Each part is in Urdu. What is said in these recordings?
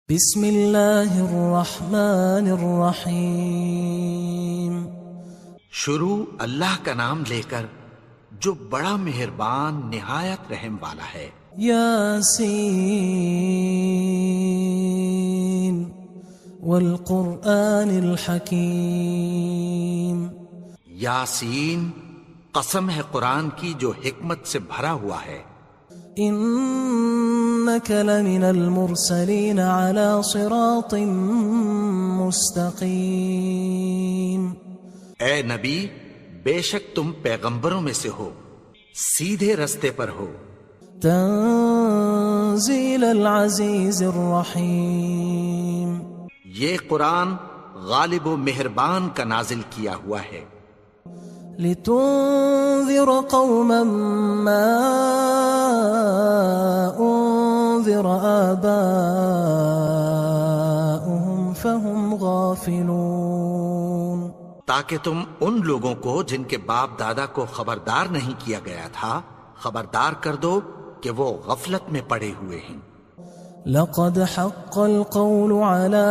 بسم اللہ الرحمن الرحیم۔ شروع اللہ کا نام لے کر جو بڑا مہربان نہایت رحم والا ہے۔ یاسین والقرآن الحکیم۔ یاسین، قسم ہے قرآن کی جو حکمت سے بھرا ہوا ہے۔ انک لمن المرسلین علی صراط مستقیم۔ اے نبی، بے شک تم پیغمبروں میں سے ہو، سیدھے رستے پر ہو۔ تنزیل العزیز الرحیم۔ یہ قرآن غالب و مہربان کا نازل کیا ہوا ہے۔ لتنذر قوما ما انذر آباؤهم فهم غافلون۔ تاکہ تم ان لوگوں کو جن کے باپ دادا کو خبردار نہیں کیا گیا تھا خبردار کر دو کہ وہ غفلت میں پڑے ہوئے ہیں۔ لقد حق القول على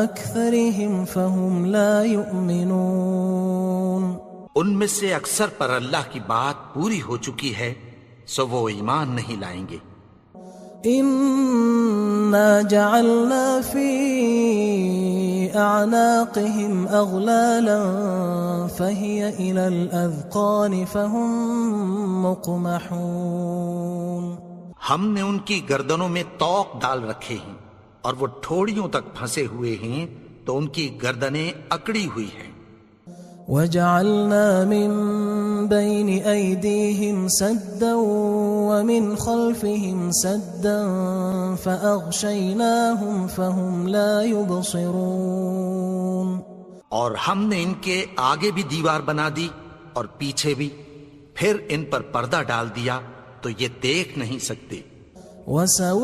أكثرهم فهم لا يؤمنون۔ ان میں سے اکثر پر اللہ کی بات پوری ہو چکی ہے سو وہ ایمان نہیں لائیں گے۔ إنا جعلنا في أعناقهم أغلالا فهي إلى الأذقان فهم مقمحون۔ ہم نے ان کی گردنوں میں طوق ڈال رکھے ہیں اور وہ ٹھوڑیوں تک پھنسے ہوئے ہیں تو ان کی گردنیں اکڑی ہوئی ہیں۔ وَجَعَلْنَا مِن بَيْنِ أَيْدِيهِمْ سَدًّا وَمِنْ خَلْفِهِمْ سَدًّا فَأَغْشَيْنَاهُمْ فَهُمْ لَا يُبْصِرُونَ۔ اور ہم نے ان کے آگے بھی دیوار بنا دی اور پیچھے بھی، پھر ان پر پردہ ڈال دیا تو یہ دیکھ نہیں سکتے۔ وَسَوَاءٌ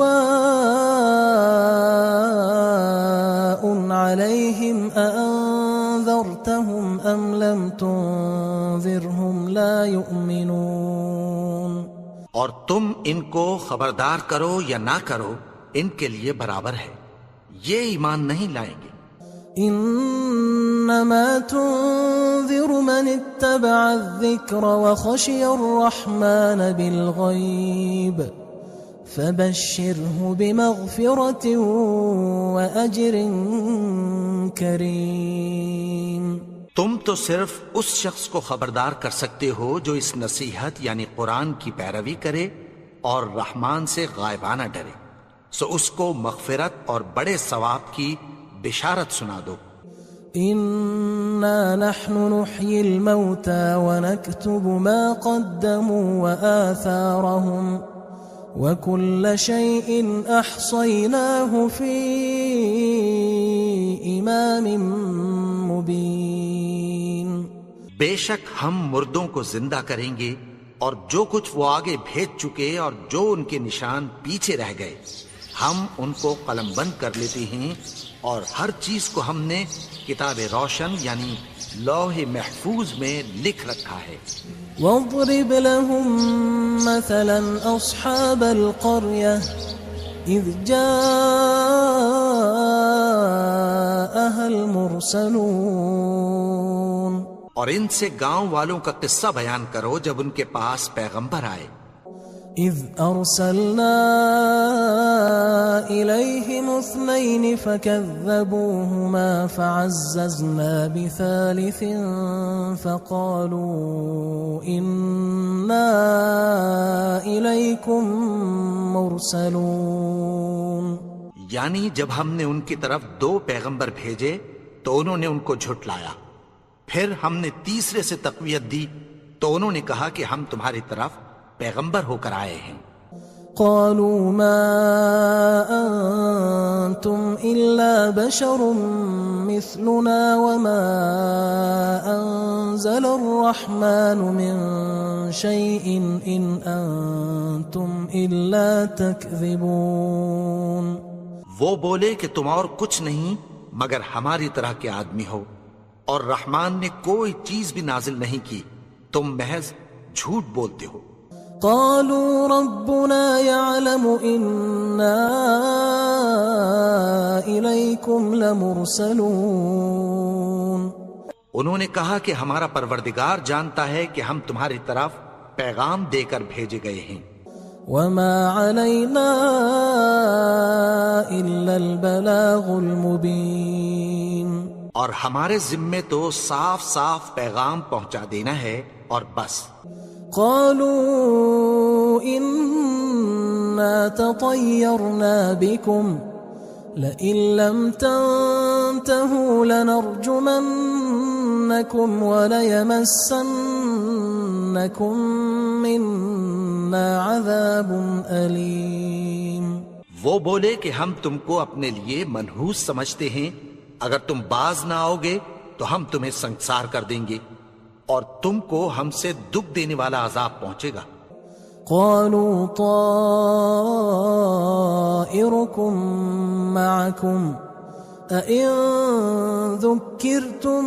عَلَيْهِمْ أَأَنذَرْتَهُمْ أَمْ لَمْ تُنذِرْهُمْ لَا يُؤْمِنُونَ۔ اور تم ان کو خبردار کرو یا نہ کرو ان کے لیے برابر ہے، یہ ایمان نہیں لائیں گے۔ انما تنذر من اتبع الذکر وخشی الرحمن بالغیب فبشره بمغفرة واجر کریم۔ تم تو صرف اس شخص کو خبردار کر سکتے ہو جو اس نصیحت یعنی قرآن کی پیروی کرے اور رحمان سے غائبانہ ڈرے، سو اس کو مغفرت اور بڑے ثواب کی بشارت سنا دو۔ انا نحن نحيي الموتى ونكتب ما قدموا وآثارهم وكل شيء احصيناه في امام مبين۔ بے شک ہم مردوں کو زندہ کریں گے اور جو کچھ وہ آگے بھیج چکے اور جو ان کے نشان پیچھے رہ گئے ہم ان کو قلم بند کر لیتے ہیں، اور ہر چیز کو ہم نے کتاب روشن یعنی لوح محفوظ میں لکھ رکھا ہے۔ واضرب لهم مثلا اصحاب القرية اذ جاءها المرسلون۔ اور ان سے گاؤں والوں کا قصہ بیان کرو جب ان کے پاس پیغمبر آئے۔ اذ ارسلنا الیہم اثنین فکذبوہما فعززنا بثالث فقالوا انا الیکم مرسلون۔ یعنی جب ہم نے ان کی طرف 2 پیغمبر بھیجے تو انہوں نے ان کو جھٹلایا، پھر ہم نے تیسرے سے تقویت دی تو انہوں نے کہا کہ ہم تمہاری طرف پیغمبر ہو کر آئے ہیں۔ قالوا ما انتم الا بشر مثلنا وما انزل الرحمن من شيء ان انتم الا تكذبون۔ وہ بولے کہ تم اور کچھ نہیں مگر ہماری طرح کے آدمی ہو، اور رحمان نے کوئی چیز بھی نازل نہیں کی، تم محض جھوٹ بولتے ہو۔ قالوا ربنا يعلم إنا إليكم لمرسلون. انہوں نے کہا کہ ہمارا پروردگار جانتا ہے کہ ہم تمہاری طرف پیغام دے کر بھیجے گئے ہیں. وما علينا إلا البلاغ المبين. اور ہمارے ذمے تو صاف صاف پیغام پہنچا دینا ہے اور بس. قالوا إنا تطيرنا بكم لئن لم تنتهوا لنرجمنكم وليمسنكم منا عذاب أليم. وہ بولے کہ ہم تم کو اپنے لیے منحوس سمجھتے ہیں، اگر تم باز نہ آؤ گے تو ہم تمہیں سنسار کر دیں گے اور تم کو ہم سے دکھ دینے والا عذاب پہنچے گا. قالوا طائركم معكم أئن ذكرتم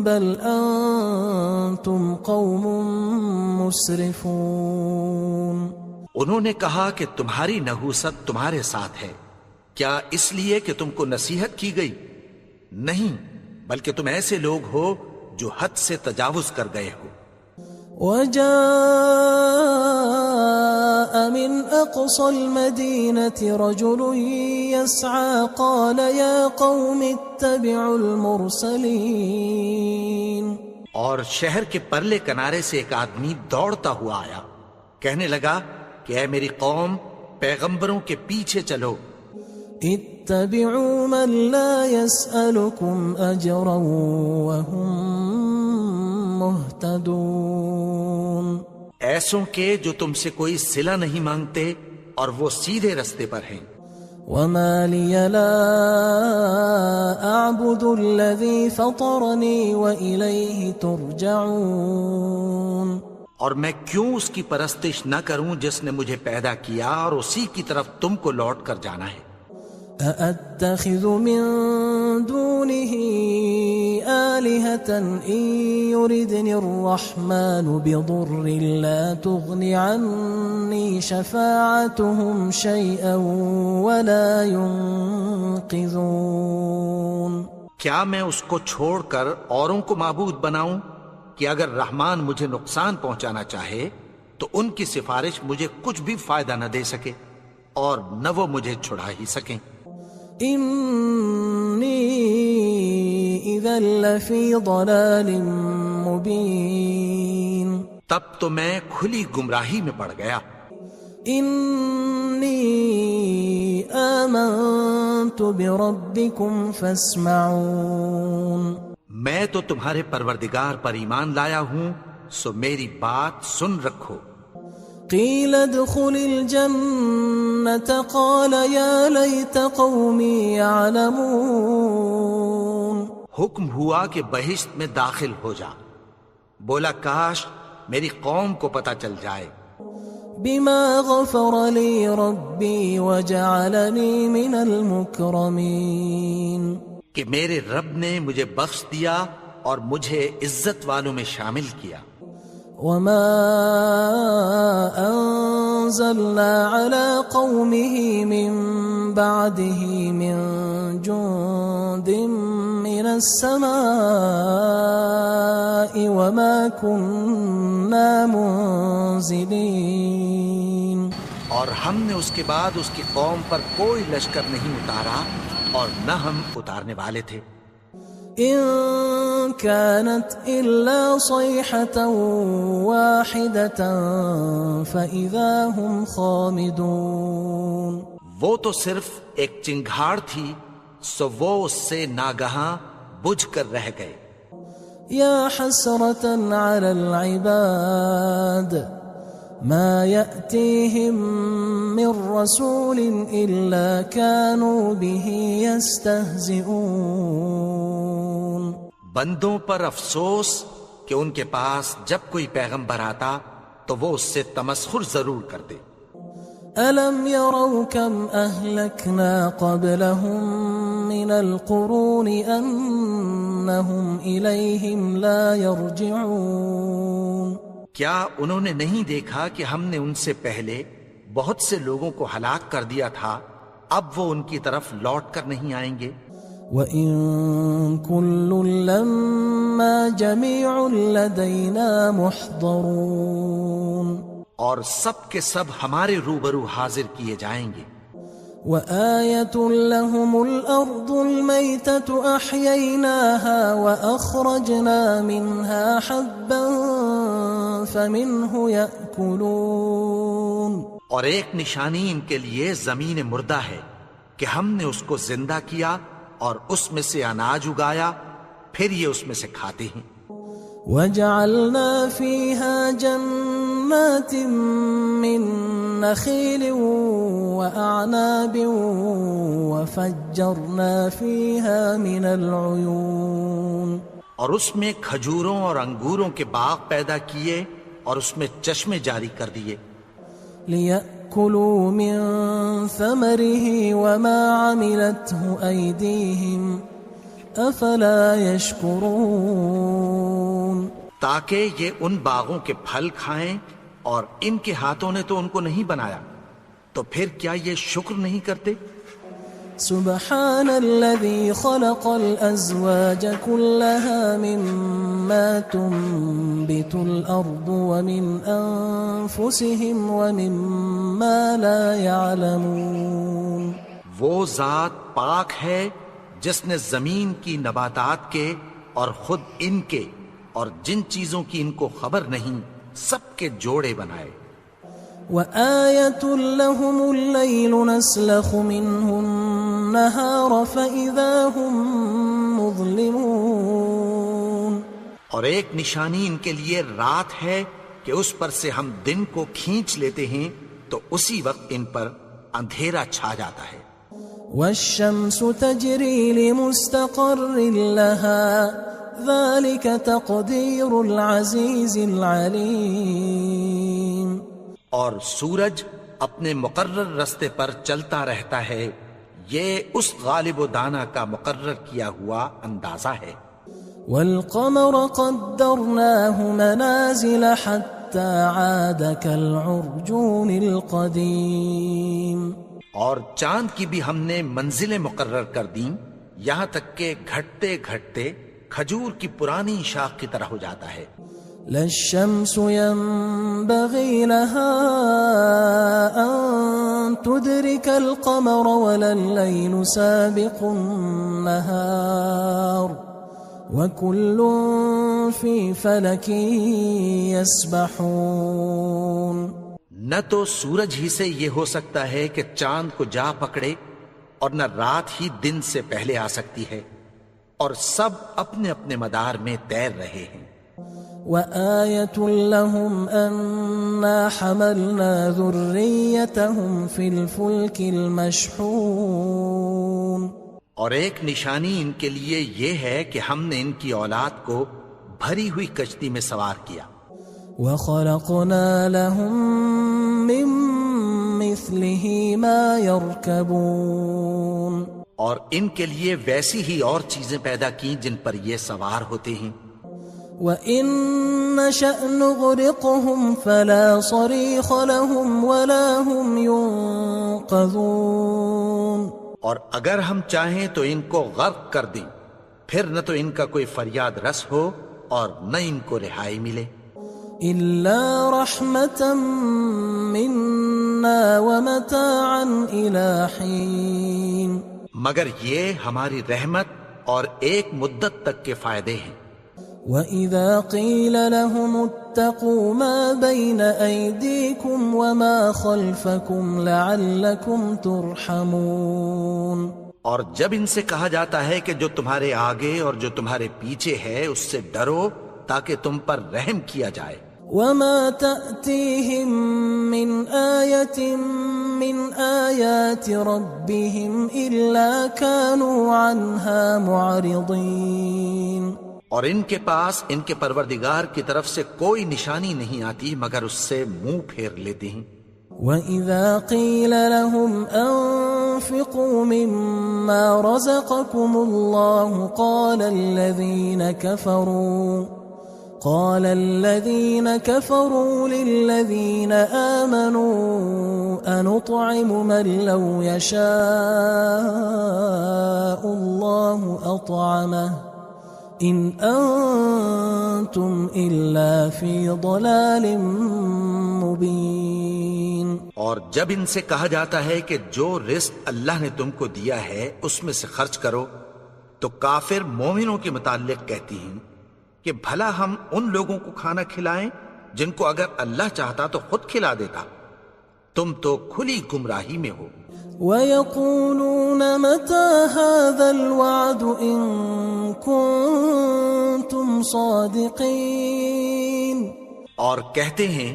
بل أنتم قوم مسرفون. انہوں نے کہا کہ تمہاری نحوست تمہارے ساتھ ہے، کیا اس لیے کہ تم کو نصیحت کی گئی؟ نہیں، بلکہ تم ایسے لوگ ہو جو حد سے تجاوز کر گئے ہو. وجاء من أقصى المدينة رجل يسعى قال يا قوم اتبعوا المرسلين. اور شہر کے پرلے کنارے سے ایک آدمی دوڑتا ہوا آیا، کہنے لگا کہ اے میری قوم، پیغمبروں کے پیچھے چلو. اتبعوا من لا يسألكم أجرا وهم مهتدون. ایسوں کے جو تم سے کوئی صلہ نہیں مانگتے اور وہ سیدھے رستے پر ہیں. وما لي لا أعبد الذي فطرني وإليه ترجعون. اور میں کیوں اس کی پرستش نہ کروں جس نے مجھے پیدا کیا اور اسی کی طرف تم کو لوٹ کر جانا ہے. أأتخذ من دونه آلهة إن يردني الرحمن بضر لا تغن عني شفاعتهم شيئا ولا ينقذون. کیا میں اس کو چھوڑ کر اوروں کو معبود بناؤں کہ اگر رحمان مجھے نقصان پہنچانا چاہے تو ان کی سفارش مجھے کچھ بھی فائدہ نہ دے سکے اور نہ وہ مجھے چھڑا ہی سکیں. إني إذا لفي ضلال مبين. تب تو میں کھلی گمراہی میں پڑ گیا. إني آمنت بربكم فاسمعون. میں تو تمہارے پروردگار پر ایمان لایا ہوں، سو میری بات سن رکھو. قيل ادخل الجنة قال يا ليت قومي يعلمون. حکم ہوا کہ بہشت میں داخل ہو جا. بولا کاش میری قوم کو پتہ چل جائے. بما غفر لي ربي وجعلني من المكرمين. کہ میرے رب نے مجھے بخش دیا اور مجھے عزت والوں میں شامل کیا. وما أنزلنا على قومه من بعده من جند من السماء وما كنا منزلين. اور ہم نے اس کے بعد اس کی قوم پر کوئی لشکر نہیں اتارا اور نہ ہم اتارنے والے تھے. إن كانت إلا صيحة واحدة فإذا هم خامدون. وہ تو صرف ایک چنگھاڑ تھی، سو وہ اس سے ناگہاں بجھ کر رہ گئے. يا حسرة على العباد ما يأتيهم من رسول إلا كانوا به يستهزئون. بندوں پر افسوس کہ ان کے پاس جب کوئی پیغمبر آتا تو وہ اس سے تمسخر ضرور کرتے. ألم يروا كم أهلكنا قبلهم من القرون أنهم إليهم لا يرجعون. کیا انہوں نے نہیں دیکھا کہ ہم نے ان سے پہلے بہت سے لوگوں کو ہلاک کر دیا تھا، اب وہ ان کی طرف لوٹ کر نہیں آئیں گے؟ وَإِن كُلٌّ لَمَّا جَمِيعٌ لَدَيْنَا مُحْضَرُونَ، اور سب کے سب ہمارے روبرو حاضر کیے جائیں گے۔ وَآيَةٌ لَهُمُ الْأَرْضُ الْمَيْتَةُ أَحْيَيْنَاهَا وَأَخْرَجْنَا مِنْهَا حَبًّا فَمِنْهُ يَأْكُلُونَ، اور ایک نشانی ان کے لیے زمین مردہ ہے کہ ہم نے اس کو زندہ کیا اور اس میں سے اناج اگایا، پھر یہ اس میں سے کھاتے ہیں۔ وَجَعَلْنَا فِيهَا جَنَّاتٍ مِّن نَخِيلٍ وَأَعْنَابٍ وَفَجَّرْنَا فِيهَا مِنَ الْعُيُونِ، اور اس میں کھجوروں اور انگوروں کے باغ پیدا کیے اور اس میں چشمے جاری کر دیے، لِيَأْكُلُوا مِن ثَمَرِهِ وَمَا عَمِلَتْهُ أَيْدِيهِمْ أَفَلَا يَشْكُرُونَ، تاکہ یہ ان باغوں کے پھل کھائیں، اور ان کے ہاتھوں نے تو ان کو نہیں بنایا، تو پھر کیا یہ شکر نہیں کرتے؟ سبحان الذي خلق الأزواج كلها مما تنبت الأرض ومن أنفسهم ومما لا يعلمون، وہ ذات پاک ہے جس نے زمین کی نباتات کے اور خود ان کے اور جن چیزوں کی ان کو خبر نہیں سب کے جوڑے بنائے۔ وآية لهم الليل نسلخ منه النهار فإذا هم مظلمون، اور ایک نشانی ان کے لیے رات ہے کہ اس پر سے ہم دن کو کھینچ لیتے ہیں تو اسی وقت ان پر اندھیرا چھا جاتا ہے۔ والشمس تجري لمستقر لها ذلك تقدير العزيز العليم، اور سورج اپنے مقرر رستے پر چلتا رہتا ہے، یہ اس غالب و دانا کا مقرر کیا ہوا اندازہ ہے۔ والقمر قدرناه منازل حتى عاد كالعرجون القديم، اور چاند کی بھی ہم نے منزلیں مقرر کر دیں، یہاں تک کہ گھٹتے گھٹتے کھجور کی پرانی شاخ کی طرح ہو جاتا ہے۔ لا الشمس ينبغي لها أن تدرك القمر ولا الليل سابق النهار وكل في فلك يسبحون، نہ تو سورج ہی سے یہ ہو سکتا ہے کہ چاند کو جا پکڑے، اور نہ رات ہی دن سے پہلے آ سکتی ہے، اور سب اپنے اپنے مدار میں تیر رہے ہیں۔ وآية لهم أنا حملنا ذريتهم في الفلك المشحون، اور ایک نشانی ان کے لیے یہ ہے کہ ہم نے ان کی اولاد کو بھری ہوئی کشتی میں سوار کیا۔ وخلقنا لهم من مثله ما يركبون، اور ان کے لیے ویسی ہی اور چیزیں پیدا کی جن پر یہ سوار ہوتے ہیں۔ وَإِن نَّشَأْ نُغْرِقْهُمْ فَلَا صَرِيخَ لَهُمْ وَلَا هُمْ يُنقَذُونَ، اور اگر ہم چاہیں تو ان کو غرق کر دیں، پھر نہ تو ان کا کوئی فریاد رس ہو اور نہ ان کو رہائی ملے۔ إِلَّا رَحْمَةً مِنَّا وَمَتَاعًا إِلَى حِينٍ، مگر یہ ہماری رحمت اور ایک مدت تک کے فائدے ہیں۔ وَإِذَا قِيلَ لَهُمُ اتَّقُوا مَا بَيْنَ أَيْدِيكُمْ وَمَا خَلْفَكُمْ لَعَلَّكُمْ تُرْحَمُونَ، اور جب ان سے کہا جاتا ہے کہ جو تمہارے آگے اور جو تمہارے پیچھے ہے اس سے ڈرو تاکہ تم پر رحم کیا جائے۔ وَمَا تَأْتِيهِم مِّنْ آيَةٍ مِّنْ آيَاتِ رَبِّهِمْ إِلَّا كَانُوا عَنْهَا مُعْرِضِينَ، اور ان کے پاس ان کے پروردگار کی طرف سے کوئی نشانی نہیں آتی مگر اس سے منہ پھیر لیتے ہیں۔ وَإِذَا قِيلَ لَهُمْ أَنفِقُوا مِمَّا رَزَقَكُمُ اللَّهُ قال الذين كفروا للذين آمنوا أنطعم من لو يشاء الله أطعمه إن أنتم إلا في ضلال مبين. اور جب ان سے کہا جاتا ہے کہ جو رزق اللہ نے تم کو دیا ہے اس میں سے خرچ کرو، تو کافر مومنوں کے متعلق کہتی ہیں کہ بھلا ہم ان لوگوں کو کھانا کھلائیں جن کو اگر اللہ چاہتا تو خود کھلا دیتا. تم تو کھلی گمراہی میں ہو. وَيَقُولُونَ مَتَى هَذَا الْوَعْدُ إِن كُنتُمْ صَادِقِينَ. اور کہتے ہیں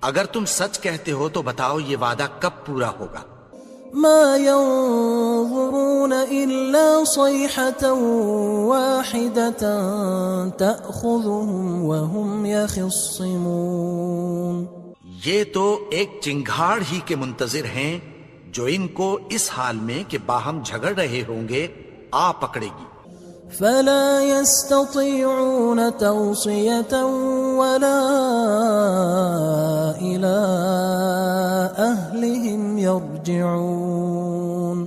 اگر تم سچ کہتے ہو تو بتاؤ یہ وعدہ کب پورا ہوگا. ما ينظرون إلا صيحة واحدة تأخذهم وهم يخصمون. یہ تو ایک چنگھاڑ ہی کے منتظر ہیں جو ان کو اس حال میں کہ باہم جھگڑ رہے ہوں گے آ پکڑے گی. فلا يستطيعون توصية ولا إلى أهلهم يرجعون.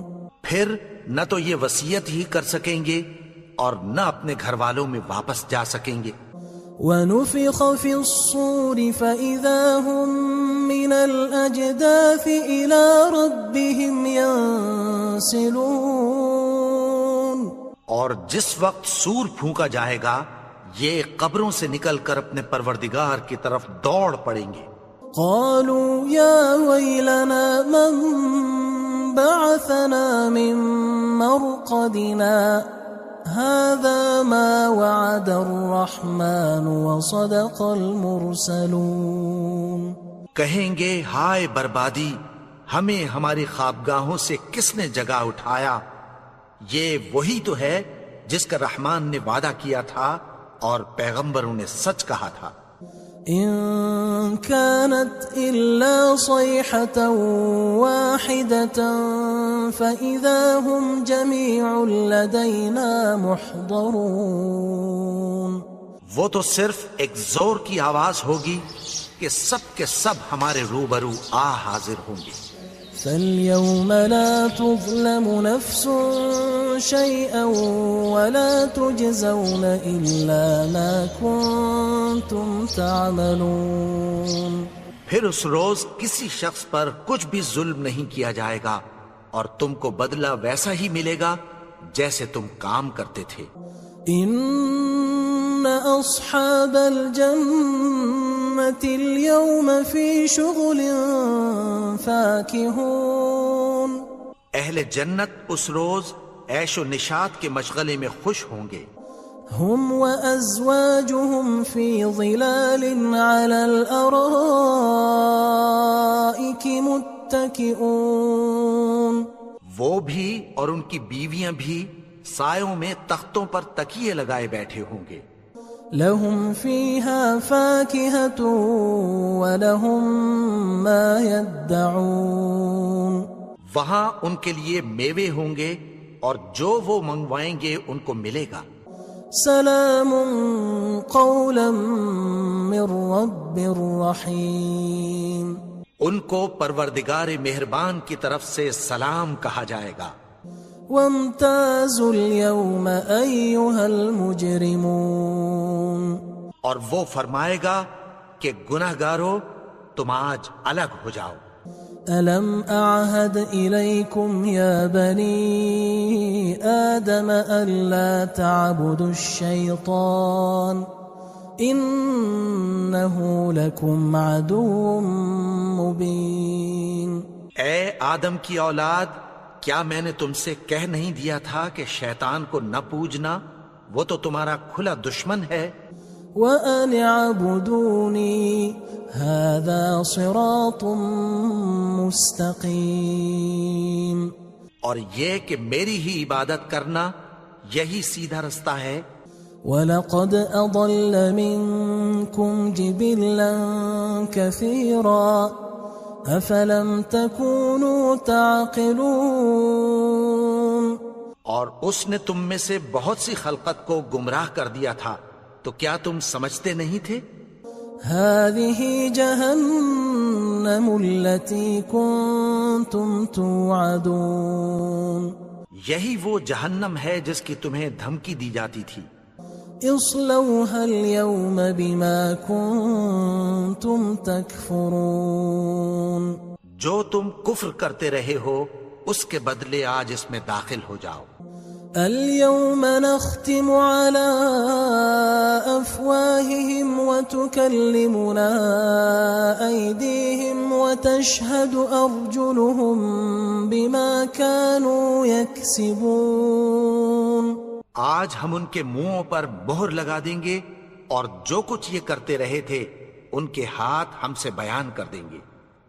پھر نہ تو یہ وصیت ہی کر سکیں گے اور نہ اپنے گھر والوں میں واپس جا سکیں گے. ونفخ في الصور فإذا هم من الأجداث إلى ربهم ينسلون. اور جس وقت سور پھونکا جائے گا یہ قبروں سے نکل کر اپنے پروردگار کی طرف دوڑ پڑیں گے. قالوا يا ويلنا من بعثنا من مرقدنا هذا ما وعد الرحمن وصدق المرسلون. کہیں گے ہائے بربادی، ہمیں ہماری خوابگاہوں سے کس نے جگا اٹھایا. یہ وہی تو ہے جس کا رحمان نے وعدہ کیا تھا اور پیغمبروں نے سچ کہا تھا. إن كانت إلا صيحة واحدة فإذا هم جميع لدينا محضرون. وہ تو صرف ایک زور کی آواز ہوگی کہ سب کے سب ہمارے روبرو حاضر ہوں گے. فاليوم لا تظلم نفس شيئا ولا تجزون إلا ما كنتم تعملون. پھر اس روز کسی شخص پر کچھ بھی ظلم نہیں کیا جائے گا اور تم کو بدلہ ویسا ہی ملے گا جیسے تم کام کرتے تھے. إن أصحاب الجنة اليوم في شغل فاكهون. اہل جنت اس روز عیش و نشاط کے مشغلے میں خوش ہوں گے. هم وأزواجهم في ظلال على الأرائك متكئون. وہ بھی اور ان کی بیویاں بھی سایوں میں تختوں پر تکیے لگائے بیٹھے ہوں گے. لهم فيها فاكهة ولهم ما يدعون. وہاں ان کے لیے میوے ہوں گے اور جو وہ منگوائیں گے ان کو ملے گا. سلام قولا من رب رحیم. ان کو پروردگار مہربان کی طرف سے سلام کہا جائے گا. وامتازوا اليوم أيها المجرمون. اور وہ فرمائے گا کہ گناہگارو تم آج الگ ہو جاؤ. ألم أعهد إليكم يا بني آدم ألا تعبدوا الشيطان إنه لكم عدو مبين. اے آدم کی اولاد، کیا میں نے تم سے کہہ نہیں دیا تھا کہ شیطان کو نہ پوجنا، وہ تو تمہارا کھلا دشمن ہے. وَأَنِ اعْبُدُونِي هَذَا صِرَاطٌ مُسْتَقِيمٌ. اور یہ کہ میری ہی عبادت کرنا یہی سیدھا رستہ ہے. وَلَقَدْ أَضَلَّ مِنْكُمْ جِبِلًّا كَثِيرًا أَفَلَمْ تَكُونُوا تَعْقِلُونَ. اور اس نے تم میں سے بہت سی خلقت کو گمراہ کر دیا تھا، تو کیا تم سمجھتے نہیں تھے؟ هذه جهنم التي كنتم توعدون یہی وہ جہنم ہے جس کی تمہیں دھمکی دی جاتی تھی. اصلوها اليوم بما كنتم تكفرون جو تم کفر کرتے رہے ہو اس کے بدلے آج اس میں داخل ہو جاؤ. اليوم نختم على أفواههم وتكلمنا أيديهم وتشهد أرجلهم بما كانوا يكسبون. آج ہم ان کے منہوں پر مہر لگا دیں گے اور جو کچھ یہ کرتے رہے تھے ان کے ہاتھ ہم سے بیان کر دیں گے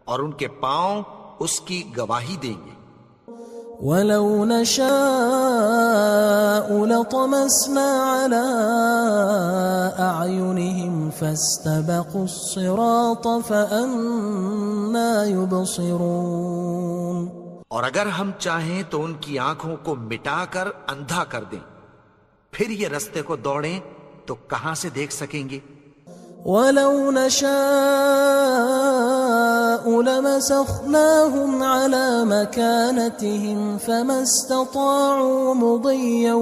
اور ان کے پاؤں اس کی گواہی دیں گے. ولو نشاء لطمسنا على أعينهم فاستبقوا الصراط فأنى يبصرون. اور اگر ہم چاہیں تو ان کی آنکھوں کو مٹا کر اندھا کر دیں، پھر یہ رستے کو دوڑیں تو کہاں سے دیکھ سکیں گے. ولو نشاء لمسخناهم على مكانتهم فما استطاعوا مضيا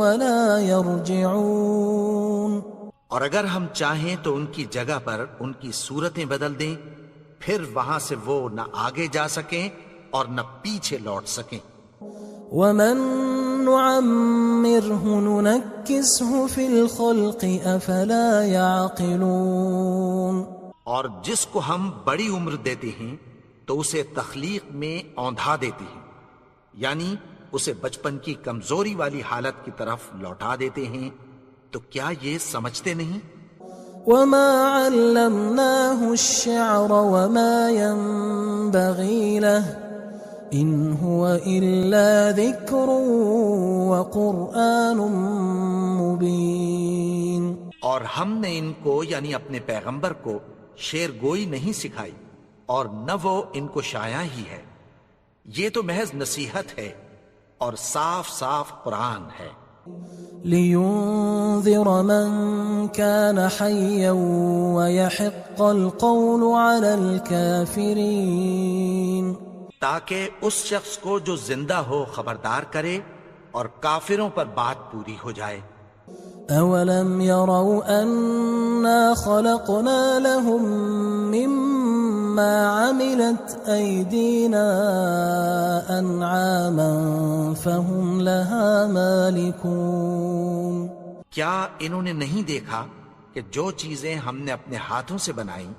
ولا يرجعون. اور اگر ہم چاہیں تو ان کی جگہ پر ان کی صورتیں بدل دیں، پھر وہاں سے وہ نہ آگے جا سکیں اور نہ پیچھے لوٹ سکیں. ومن نعمره ننكسه في الخلق افلا يعقلون. اور جس کو ہم بڑی عمر دیتے ہیں تو اسے تخلیق میں اوندھا دیتے ہیں، یعنی اسے بچپن کی کمزوری والی حالت کی طرف لوٹا دیتے ہیں. تو کیا یہ سمجھتے نہیں؟ وما علمناه الشعر وما ينبغي له ان هو الا ذكر وقرآن مبين. اور ہم نے ان کو یعنی اپنے پیغمبر کو شعر گوئی نہیں سکھائی اور نہ وہ ان کو شایع ہی ہے، یہ تو محض نصیحت ہے اور صاف صاف قرآن ہے. لينذر من كان حيا ويحق القول على الكافرين. تاکہ اس شخص کو جو زندہ ہو خبردار کرے اور کافروں پر بات پوری ہو جائے. اولم يروا انا خلقنا لهم مما عملت ايدينا انعاما فهم لها مالكون. کیا انہوں نے نہیں دیکھا کہ جو چیزیں ہم نے اپنے ہاتھوں سے بنائیں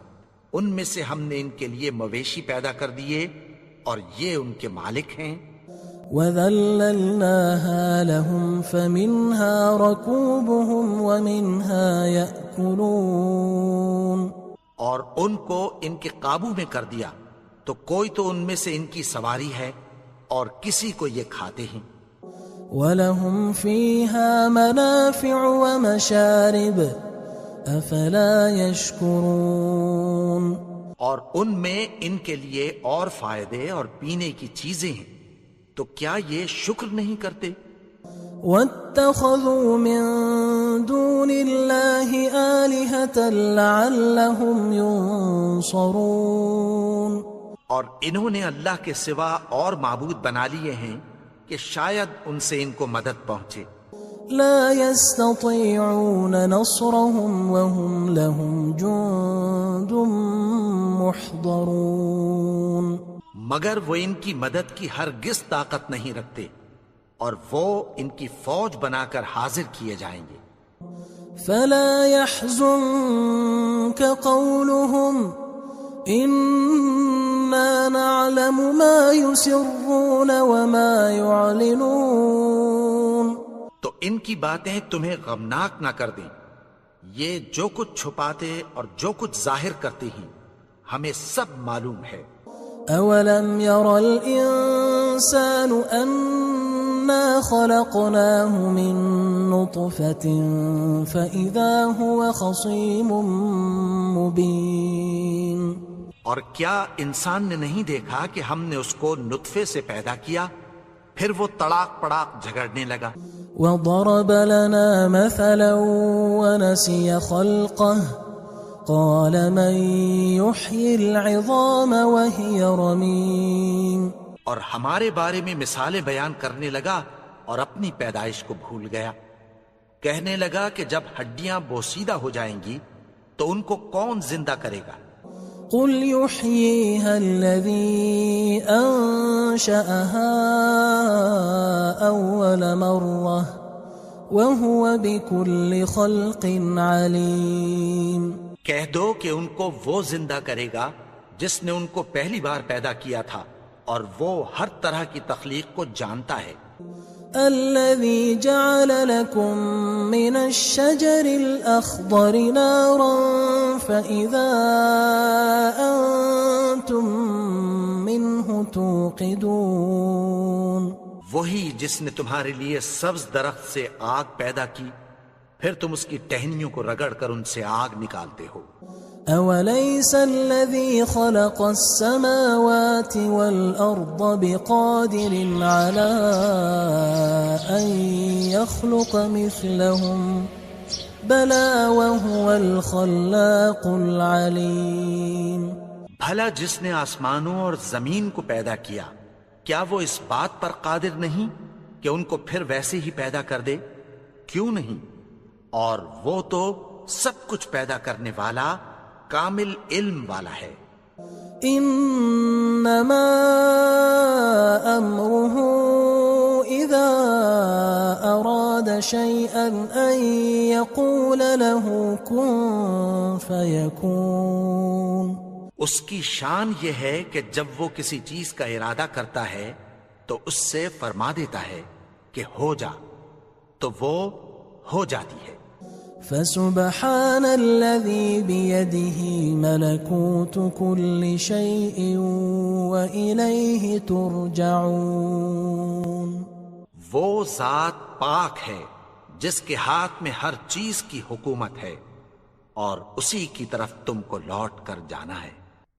ان میں سے ہم نے ان کے لیے مویشی پیدا کر دیے اور یہ ان کے مالک ہیں. وَذَلَّلْنَاهَا لَهُمْ فَمِنْهَا رَكُوبُهُمْ وَمِنْهَا يَأْكُلُونَ. اور ان کو ان کے قابو میں کر دیا تو کوئی تو ان میں سے ان کی سواری ہے اور کسی کو یہ کھاتے ہیں. وَلَهُمْ فِيهَا مَنَافِعُ وَمَشَارِبُ أَفَلَا يَشْكُرُونَ. اور ان میں ان کے لیے اور فائدے اور پینے کی چیزیں ہیں، تو کیا یہ شکر نہیں کرتے؟ وَاتَّخَذُوا مِن دُونِ اللَّهِ آلِهَةً لَعَلَّهُمْ يُنصَرُونَ. اور انہوں نے اللہ کے سوا اور معبود بنا لیے ہیں کہ شاید ان سے ان کو مدد پہنچے. لا يستطيعون نصرهم وهم لهم جند محضرون. مگر وہ ان کی مدد کی ہرگز طاقت نہیں رکھتے اور وہ ان کی فوج بنا کر حاضر کیے جائیں گے. فلا يحزنك قولهم إنا نعلم ما يسرون وما يعلنون. تو ان کی باتیں تمہیں غمناک نہ کر دیں، یہ جو کچھ چھپاتے اور جو کچھ ظاہر کرتے ہیں ہمیں سب معلوم ہے. أولم ير الإنسان أنا خلقناه من نطفة فإذا هو خصيم مبين. اور کیا انسان نے نہیں دیکھا کہ ہم نے اس کو نطفے سے پیدا کیا، پھر وہ تڑاک پڑاک جھگڑنے لگا. وضرب لنا مثلا ونسي خلقه قال من يحيي العظام وهي رميم اور ہمارے بارے میں مثالیں بیان کرنے لگا اور اپنی پیدائش کو بھول گیا. کہنے لگا کہ جب ہڈیاں بوسیدہ ہو جائیں گی تو ان کو کون زندہ کرے گا؟ قل يحييها الذي أنشأها أول مرة وهو بكل خلق عليم. کہہ دو کہ ان کو وہ زندہ کرے گا جس نے ان کو پہلی بار پیدا کیا تھا اور وہ ہر طرح کی تخلیق کو جانتا ہے. الذي جعل لكم من الشجر الأخضر نارا فإذا أنتم منه توقدون. وہی جس نے تمہارے لیے سبز درخت سے آگ پیدا کی پھر تم اس کی ٹہنیوں کو رگڑ کر ان سے آگ نکالتے ہو. أوليس الذي خلق السماوات والأرض بقادر على أن يخلق مثلهم بلى وهو الخلاق العليم. بھلا جس نے آسمانوں اور زمین کو پیدا کیا کیا وہ اس بات پر قادر نہیں کہ ان کو پھر ویسے ہی پیدا کر دے؟ کیوں نہیں؟ اور وہ تو سب کچھ پیدا کرنے والا کامل علم والا ہے. انما امره اذا اراد شيئا ان يقول له كن فيكون. اس کی شان یہ ہے کہ جب وہ کسی چیز کا ارادہ کرتا ہے تو اس سے فرما دیتا ہے کہ ہو جا تو وہ ہو جاتی ہے. فسبحان الذي بيده ملكوت كل شيء وإليه ترجعون. وہ ذات پاک ہے جس کے ہاتھ میں ہر چیز کی حکومت ہے اور اسی کی طرف تم کو لوٹ کر جانا ہے.